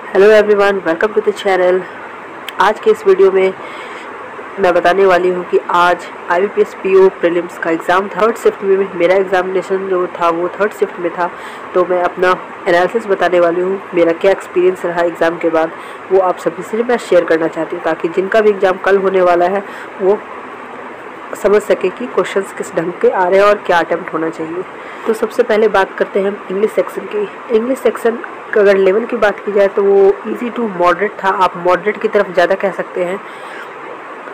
Hello everyone, welcome to the channel. आज के इस वीडियो में मैं बताने वाली हूँ कि आज IBPS PO प्रीलिम्स का एग्ज़ाम था। थर्ड शिफ्ट में मेरा एग्जामिनेशन जो था वो थर्ड शिफ्ट में था, तो मैं अपना एनालिसिस बताने वाली हूँ। मेरा क्या एक्सपीरियंस रहा एग्ज़ाम के बाद वो आप सभी से मैं शेयर करना चाहती हूँ, ताकि जिनका भी एग्ज़ाम कल होने वाला है वो समझ सके कि क्वेश्चंस किस ढंग के आ रहे हैं और क्या अटेम्प्ट होना चाहिए। तो सबसे पहले बात करते हैं हम इंग्लिश सेक्शन की। इंग्लिश सेक्शन का अगर लेवल की बात की जाए तो वो इजी टू मॉडरेट था, आप मॉडरेट की तरफ ज़्यादा कह सकते हैं।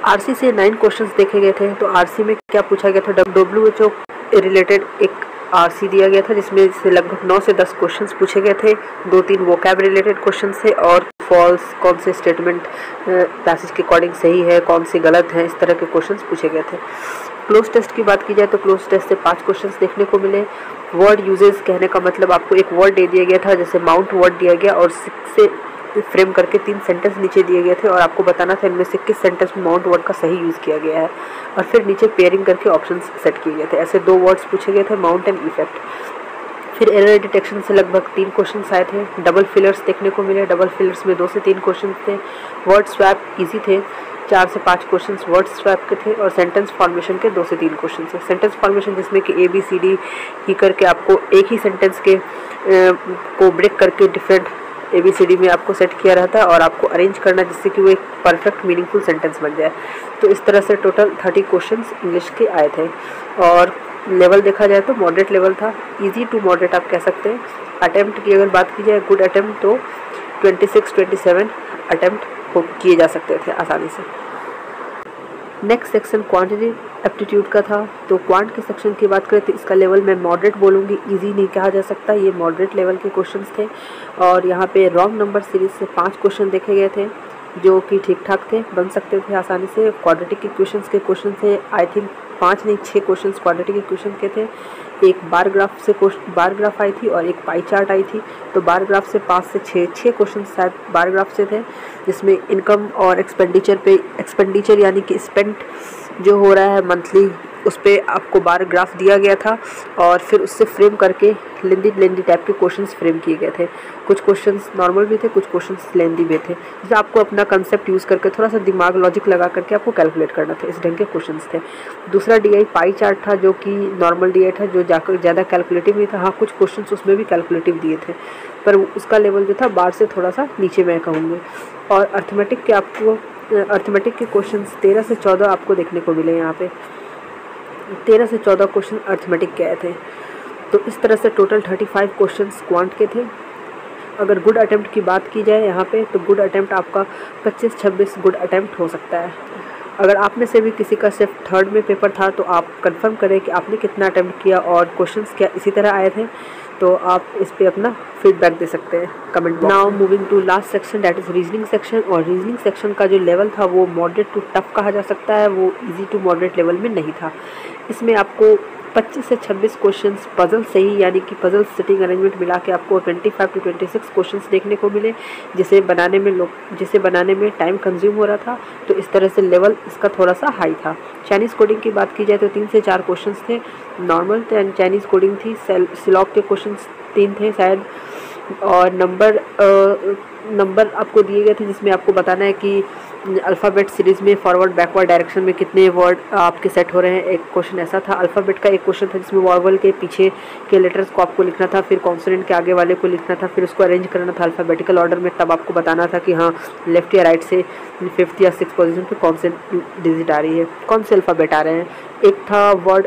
आरसी से 9 क्वेश्चंस देखे गए थे। तो आरसी में क्या पूछा गया था, WHO रिलेटेड एक आरसी दिया गया था जिसमें से लगभग 9 से 10 क्वेश्चंस पूछे गए थे। 2-3 वोकैब रिलेटेड क्वेश्चन थे और फॉल्स, कौन से स्टेटमेंट पैसेज के अकॉर्डिंग सही है, कौन से गलत हैं, इस तरह के क्वेश्चंस पूछे गए थे। क्लोज टेस्ट की बात की जाए तो क्लोज टेस्ट से 5 क्वेश्चंस देखने को मिले। वर्ड यूजेस कहने का मतलब आपको एक वर्ड दे दिया गया था, जैसे माउंट वर्ड दिया गया और 6 से फ्रेम करके 3 सेंटेंस नीचे दिए गए थे और आपको बताना था इनमें से किस सेंटेंस में माउंट वर्ड का सही यूज़ किया गया है, और फिर नीचे पेयरिंग करके ऑप्शंस सेट किए गए थे। ऐसे 2 वर्ड्स पूछे गए थे, माउंट एंड इफेक्ट। फिर एरर डिटेक्शन से लगभग 3 क्वेश्चंस आए थे। डबल फिलर्स देखने को मिले। डबल फिलर्स में 2 से 3 क्वेश्चन थे। वर्ड स्वैप इजी थे, 4 से 5 क्वेश्चंस वर्ड स्वैप के थे और सेंटेंस फॉर्मेशन के 2 से 3 क्वेश्चन थे। सेंटेंस फॉर्मेशन जिसमें कि ABCD ही करके आपको एक ही सेंटेंस के को ब्रेक करके डिफरेंट ABCD में आपको सेट किया रहता है और आपको अरेंज करना जिससे कि वो एक परफेक्ट मीनिंगफुल सेंटेंस बन जाए। तो इस तरह से टोटल 30 क्वेश्चंस इंग्लिश के आए थे और लेवल देखा जाए तो मॉडरेट लेवल था, इजी टू मॉडरेट आप कह सकते हैं। अटेम्प्ट की अगर बात की जाए, गुड अटेम्प्ट तो 26-27 अटेम्प्ट किए जा सकते थे आसानी से। नेक्स्ट सेक्शन क्वांटिटी एप्टीट्यूड का था। तो क्वांट के सेक्शन की बात करें तो इसका लेवल मैं मॉडरेट बोलूँगी, इजी नहीं कहा जा सकता, ये मॉडरेट लेवल के क्वेश्चंस थे। और यहाँ पे रॉन्ग नंबर सीरीज से 5 क्वेश्चन देखे गए थे जो कि ठीक ठाक थे, बन सकते थे आसानी से। क्वाड्रेटिक के क्वेश्चन थे, आई थिंक 5 नहीं 6 क्वेश्चन क्वाड्रेटिक के क्वेश्चन के थे। एक बार ग्राफ आई थी और एक पाई चार्ट आई थी। तो बार ग्राफ से 5 से 6 क्वेश्चन शायद बार ग्राफ से थे, जिसमें इनकम और एक्सपेंडिचर यानी कि स्पेंड जो हो रहा है मंथली उस पर आपको बार ग्राफ दिया गया था और फिर उससे फ्रेम करके लेंदी टाइप के क्वेश्चंस फ्रेम किए गए थे। कुछ क्वेश्चंस नॉर्मल भी थे, कुछ क्वेश्चंस लेंदी भी थे, जिसे आपको अपना कंसेप्ट यूज़ करके थोड़ा सा दिमाग लॉजिक लगा करके आपको कैलकुलेट करना था। इस ढंग के क्वेश्चंस थे। दूसरा DI पाई चार्ट था जो कि नॉर्मल DI था, जो जाकर ज़्यादा कैलकुलेटिव नहीं था। हाँ, कुछ क्वेश्चंस उसमें भी कैलकुलेटिव दिए थे, पर उसका लेवल जो था बार से थोड़ा सा नीचे मैं कहूँगी। और अर्थमेटिक के क्वेश्चंस 13 से 14 आपको देखने को मिले। यहाँ पे 13 से 14 क्वेश्चन अर्थमेटिक के आए थे। तो इस तरह से टोटल 35 क्वेश्चंस क्वांट के थे। अगर गुड अटेम्प्ट की बात की जाए यहाँ पे, तो गुड अटेम्प्ट आपका 25-26 गुड अटेम्प्ट हो सकता है। अगर आप में से भी किसी का सिर्फ थर्ड में पेपर था तो आप कंफर्म करें कि आपने कितना अटेम्प्ट किया और क्वेश्चंस क्या इसी तरह आए थे, तो आप इस पे अपना फीडबैक दे सकते हैं comment box. Now moving to last section, that is reasoning section. और रीजनिंग सेक्शन का जो लेवल था वो मॉडरेट टू टफ कहा जा सकता है, वो इजी टू मॉडरेट लेवल में नहीं था। इसमें आपको 25 से 26 क्वेश्चंस पजल सही यानी कि पजल सिटिंग अरेंजमेंट मिला के आपको 25 to 26 क्वेश्चंस देखने को मिले, जिसे बनाने में टाइम कंज्यूम हो रहा था। तो इस तरह से लेवल इसका थोड़ा सा हाई था। चाइनीज़ कोडिंग की बात की जाए तो 3 से 4 क्वेश्चंस थे, नॉर्मल चाइनीज़ कोडिंग थी। सिलॉग के क्वेश्चंस 3 थे शायद, और नंबर आपको दिए गए थे जिसमें आपको बताना है कि अल्फ़ाबेट सीरीज़ में फॉरवर्ड बैकवर्ड डायरेक्शन में कितने वर्ड आपके सेट हो रहे हैं। एक क्वेश्चन ऐसा था। अल्फ़ाबेट का एक क्वेश्चन था जिसमें वॉवल के पीछे के लेटर्स को आपको लिखना था, फिर कॉन्सोनेंट के आगे वाले को लिखना था, फिर उसको अरेंज करना था अल्फ़ाबेटिकल ऑर्डर में। तब आपको बताना था कि हाँ लेफ़्ट या राइट से 5th या 6th पोजीशन पे कौन से डिजिट आ रही है, कौन से अल्फ़ाबेट आ रहे हैं। एक था वर्ड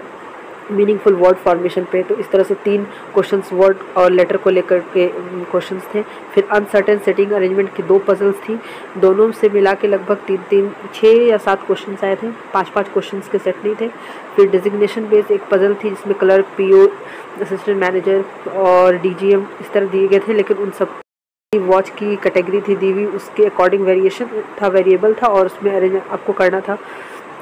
मीनिंगफुल वर्ड फॉर्मेशन पे। तो इस तरह से 3 क्वेश्चंस वर्ड और लेटर को लेकर के क्वेश्चंस थे। फिर अनसर्टेन सेटिंग अरेंजमेंट की 2 पजल्स थी, दोनों से मिला के लगभग 6 या 7 क्वेश्चंस आए थे। 5-5 क्वेश्चंस के सेट नहीं थे। फिर डिजिग्नेशन बेस्ड एक पजल थी जिसमें क्लर्क, PO, असिस्टेंट मैनेजर और DGM इस तरह दिए गए थे, लेकिन उन सब वॉच की कैटेगरी थी दी हुई, उसके अकॉर्डिंग वेरिएशन था, वेरिएबल था और उसमें अरेंज आपको करना था।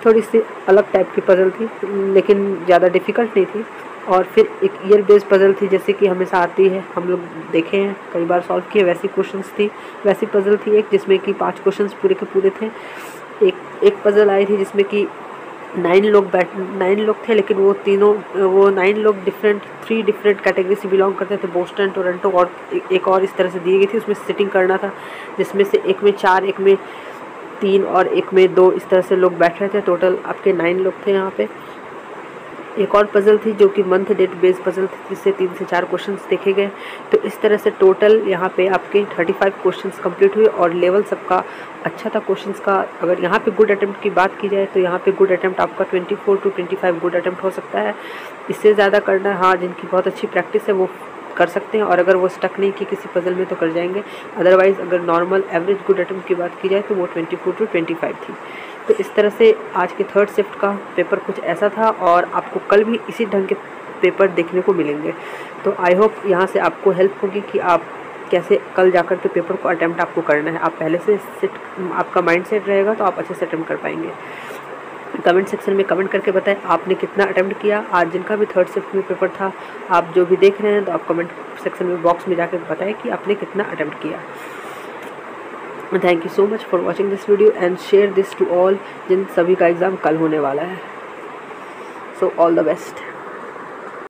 थोड़ी सी अलग टाइप की पजल थी लेकिन ज़्यादा डिफ़िकल्ट नहीं थी। और फिर एक ईयर बेस्ड पजल थी, जैसे कि हमेशा आती है, हम लोग देखे हैं कई बार सॉल्व किए, वैसी क्वेश्चंस थी, वैसी पजल थी एक जिसमें कि 5 क्वेश्चंस पूरे के पूरे थे। एक पजल आई थी जिसमें कि 9 लोग थे, लेकिन वो 9 लोग 3 डिफरेंट कैटेगरी से बिलोंग करते थे, बोस्टन, टोरंटो और एक और इस तरह से दी गई थी। उसमें सिटिंग करना था, जिसमें से एक में 4, एक में 3 और एक में 2 इस तरह से लोग बैठ रहे थे। टोटल आपके 9 लोग थे यहाँ पे। एक और पज़ल थी जो कि मंथ डेट बेस्ड पज़ल थी, जिससे 3 से 4 क्वेश्चंस देखे गए। तो इस तरह से टोटल यहाँ पे आपके 35 क्वेश्चंस कंप्लीट हुए और लेवल सबका अच्छा था क्वेश्चंस का। अगर यहाँ पे गुड अटेम्प्ट की बात की जाए तो यहाँ पे गुड अटेम्प्ट आपका 24 to 25 गुड अटेम्प्ट हो सकता है। इससे ज़्यादा करना, हाँ, जिनकी बहुत अच्छी प्रैक्टिस है वो कर सकते हैं, और अगर वो स्टक नहीं की किसी पज़ल में तो कर जाएंगे। अदरवाइज़ अगर नॉर्मल एवरेज गुड अटेम्प्ट की बात की जाए तो वो 24 to 25 थी। तो इस तरह से आज के थर्ड शिफ्ट का पेपर कुछ ऐसा था, और आपको कल भी इसी ढंग के पेपर देखने को मिलेंगे। तो आई होप यहाँ से आपको हेल्प होगी कि आप कैसे कल जाकर के पेपर को अटैम्प्ट आपको करना है। आप पहले से आपका माइंड सेट रहेगा तो आप अच्छे से अटैम्प्ट कर पाएंगे। कमेंट सेक्शन में कमेंट करके बताएं आपने कितना अटैम्प्ट किया। आज जिनका भी थर्ड शिफ्ट में पेपर था, आप जो भी देख रहे हैं, तो आप कमेंट सेक्शन में बॉक्स में जाकर बताएं कि आपने कितना अटैम्प्ट किया। Thank you so much for watching this video and share this to all, जिन सभी का एग्ज़ाम कल होने वाला है। So all the best.